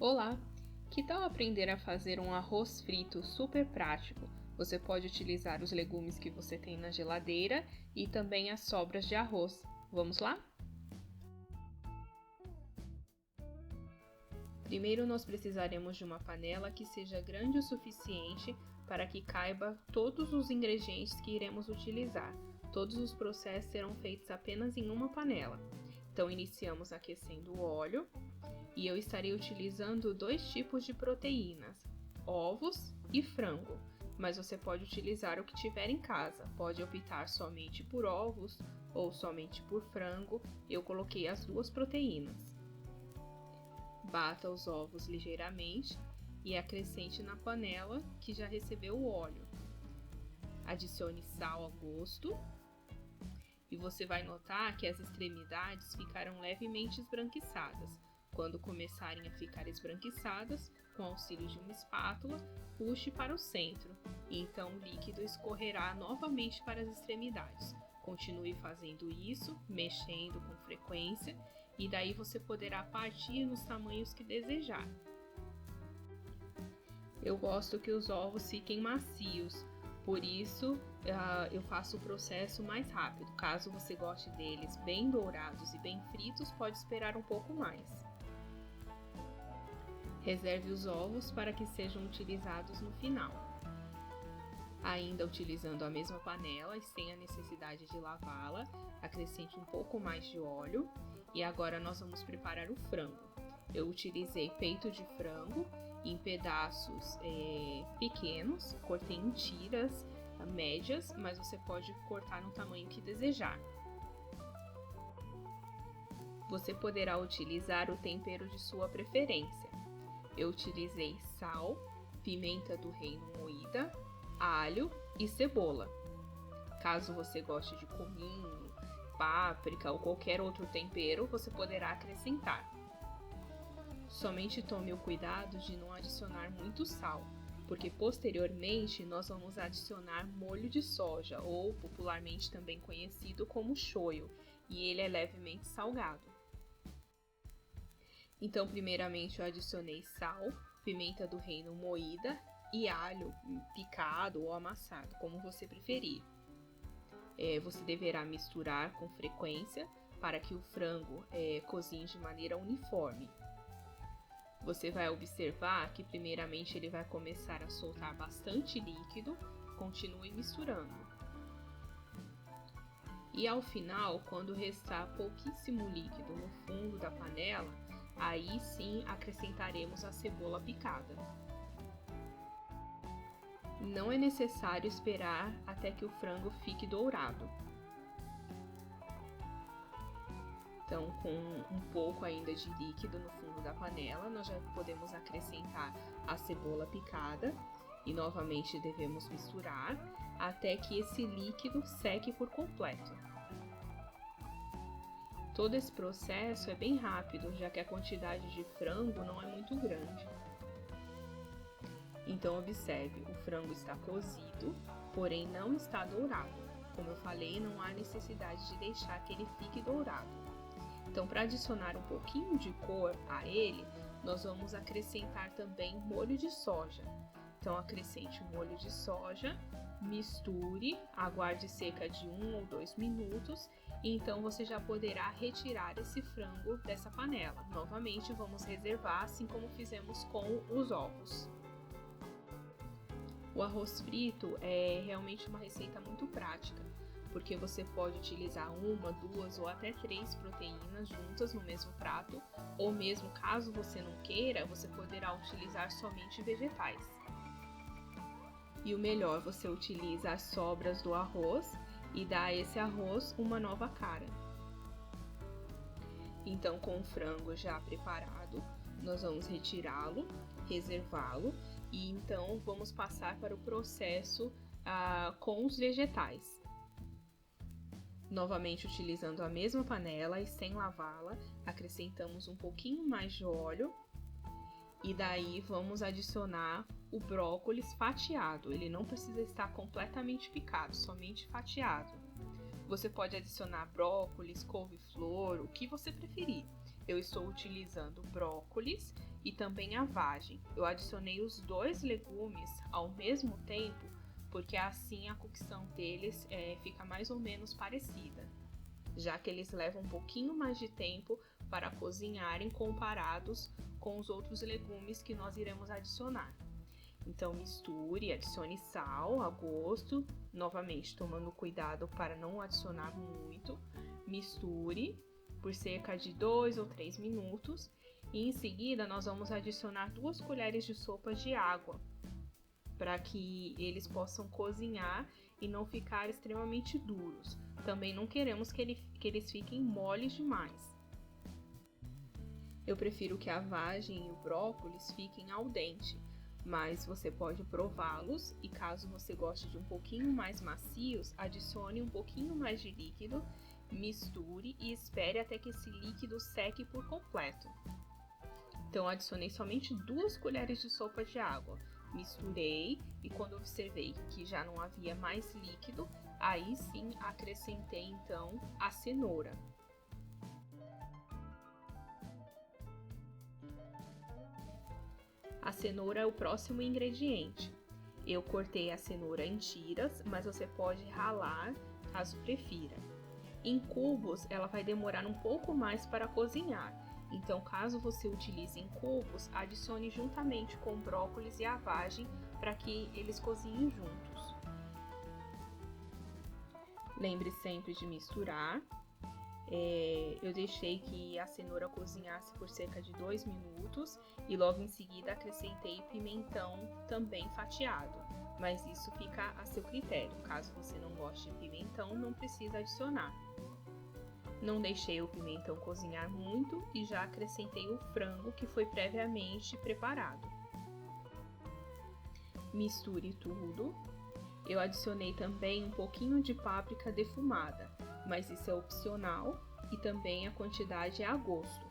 Olá! Que tal aprender a fazer um arroz frito super prático? Você pode utilizar os legumes que você tem na geladeira e também as sobras de arroz. Vamos lá? Primeiro nós precisaremos de uma panela que seja grande o suficiente para que caiba todos os ingredientes que iremos utilizar. Todos os processos serão feitos apenas em uma panela. Então iniciamos aquecendo o óleo. E eu estarei utilizando dois tipos de proteínas, ovos e frango, mas você pode utilizar o que tiver em casa, pode optar somente por ovos ou somente por frango, eu coloquei as duas proteínas. Bata os ovos ligeiramente e acrescente na panela que já recebeu o óleo. Adicione sal ao gosto e você vai notar que as extremidades ficarão levemente esbranquiçadas. Quando começarem a ficar esbranquiçadas, com auxílio de uma espátula, puxe para o centro e então o líquido escorrerá novamente para as extremidades. Continue fazendo isso, mexendo com frequência e daí você poderá partir nos tamanhos que desejar. Eu gosto que os ovos fiquem macios, por isso eu faço o processo mais rápido. Caso você goste deles bem dourados e bem fritos, pode esperar um pouco mais. Reserve os ovos para que sejam utilizados no final. Ainda utilizando a mesma panela e sem a necessidade de lavá-la, acrescente um pouco mais de óleo e agora nós vamos preparar o frango. Eu utilizei peito de frango em pedaços pequenos, cortei em tiras médias, mas você pode cortar no tamanho que desejar. Você poderá utilizar o tempero de sua preferência. Eu utilizei sal, pimenta do reino moída, alho e cebola. Caso você goste de cominho, páprica ou qualquer outro tempero, você poderá acrescentar. Somente tome o cuidado de não adicionar muito sal, porque posteriormente nós vamos adicionar molho de soja, ou popularmente também conhecido como shoyu, e ele é levemente salgado. Então, primeiramente eu adicionei sal, pimenta do reino moída e alho picado ou amassado, como você preferir. Você deverá misturar com frequência para que o frango cozinhe de maneira uniforme. Você vai observar que primeiramente ele vai começar a soltar bastante líquido, continue misturando. E ao final, quando restar pouquíssimo líquido no fundo da panela, aí sim acrescentaremos a cebola picada. Não é necessário esperar até que o frango fique dourado. Então, com um pouco ainda de líquido no fundo da panela, nós já podemos acrescentar a cebola picada e novamente devemos misturar até que esse líquido seque por completo. Todo esse processo é bem rápido, já que a quantidade de frango não é muito grande. Então observe, o frango está cozido, porém não está dourado. Como eu falei, não há necessidade de deixar que ele fique dourado. Então, para adicionar um pouquinho de cor a ele, nós vamos acrescentar também molho de soja. Então, acrescente o molho de soja, misture, aguarde cerca de 1 ou 2 minutos e então você já poderá retirar esse frango dessa panela. Novamente, vamos reservar, assim como fizemos com os ovos. O arroz frito é realmente uma receita muito prática, porque você pode utilizar 1, 2 ou até 3 proteínas juntas no mesmo prato, ou mesmo caso você não queira, você poderá utilizar somente vegetais. E o melhor, você utiliza as sobras do arroz e dá a esse arroz uma nova cara. Então, com o frango já preparado, nós vamos retirá-lo, reservá-lo e então vamos passar para o processo com os vegetais. Novamente utilizando a mesma panela e sem lavá-la, acrescentamos um pouquinho mais de óleo e daí vamos adicionar o brócolis fatiado. Ele não precisa estar completamente picado, somente fatiado. Você pode adicionar brócolis, couve-flor, o que você preferir. Eu estou utilizando brócolis e também a vagem. Eu adicionei os dois legumes ao mesmo tempo, porque assim a cocção deles fica mais ou menos parecida, já que eles levam um pouquinho mais de tempo para cozinharem comparados com os outros legumes que nós iremos adicionar. Então misture, adicione sal a gosto, novamente tomando cuidado para não adicionar muito. Misture por cerca de 2 ou 3 minutos e em seguida nós vamos adicionar 2 colheres de sopa de água para que eles possam cozinhar e não ficar extremamente duros. Também não queremos que eles fiquem moles demais. Eu prefiro que a vagem e o brócolis fiquem al dente, mas você pode prová-los e caso você goste de um pouquinho mais macios, adicione um pouquinho mais de líquido, misture e espere até que esse líquido seque por completo. Então adicionei somente 2 colheres de sopa de água, misturei e quando observei que já não havia mais líquido, aí sim acrescentei então a cenoura. A cenoura é o próximo ingrediente. Eu cortei a cenoura em tiras, mas você pode ralar caso prefira. Em cubos, ela vai demorar um pouco mais para cozinhar, então caso você utilize em cubos, adicione juntamente com o brócolis e a vagem para que eles cozinhem juntos. Lembre sempre de misturar. Eu deixei que a cenoura cozinhasse por cerca de 2 minutos e logo em seguida acrescentei pimentão também fatiado, mas isso fica a seu critério. Caso você não goste de pimentão, não precisa adicionar. Não deixei o pimentão cozinhar muito e já acrescentei o frango que foi previamente preparado. Misture tudo. Eu adicionei também um pouquinho de páprica defumada, mas isso é opcional e também a quantidade é a gosto.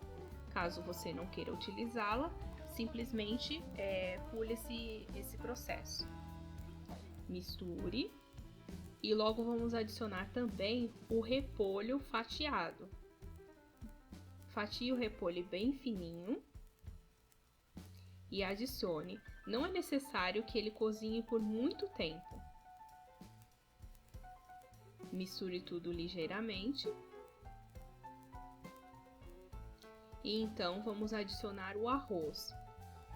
Caso você não queira utilizá-la, simplesmente pule esse processo. Misture e logo vamos adicionar também o repolho fatiado. Fatie o repolho bem fininho e adicione. Não é necessário que ele cozinhe por muito tempo. Misture tudo ligeiramente. E então vamos adicionar o arroz.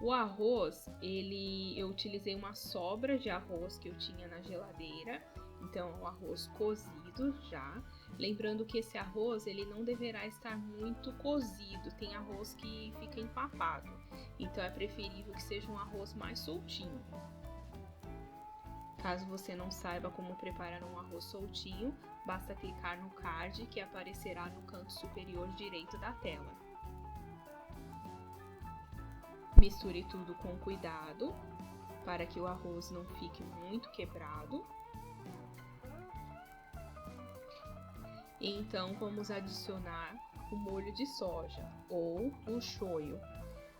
O arroz, eu utilizei uma sobra de arroz que eu tinha na geladeira. Então é um arroz cozido já. Lembrando que esse arroz ele não deverá estar muito cozido. Tem arroz que fica empapado. Então é preferível que seja um arroz mais soltinho. Caso você não saiba como preparar um arroz soltinho, basta clicar no card que aparecerá no canto superior direito da tela. Misture tudo com cuidado, para que o arroz não fique muito quebrado. E então vamos adicionar o molho de soja, ou o shoyu.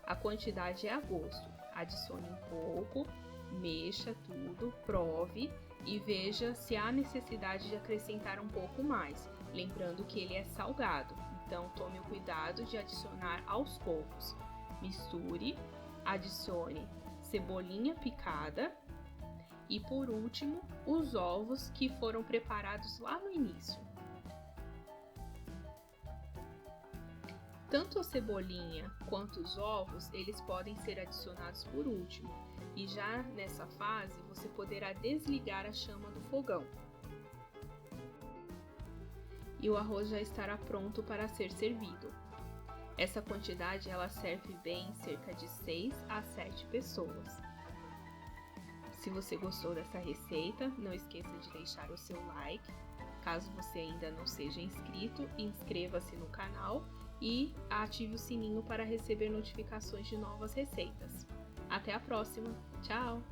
A quantidade é a gosto, adicione um pouco. Mexa tudo, prove e veja se há necessidade de acrescentar um pouco mais, lembrando que ele é salgado, então tome o cuidado de adicionar aos poucos. Misture, adicione cebolinha picada e por último os ovos que foram preparados lá no início. Tanto a cebolinha quanto os ovos, eles podem ser adicionados por último. E já nessa fase, você poderá desligar a chama do fogão. E o arroz já estará pronto para ser servido. Essa quantidade ela serve bem cerca de 6 a 7 pessoas. Se você gostou dessa receita, não esqueça de deixar o seu like. Caso você ainda não seja inscrito, inscreva-se no canal e ative o sininho para receber notificações de novas receitas. Até a próxima! Tchau!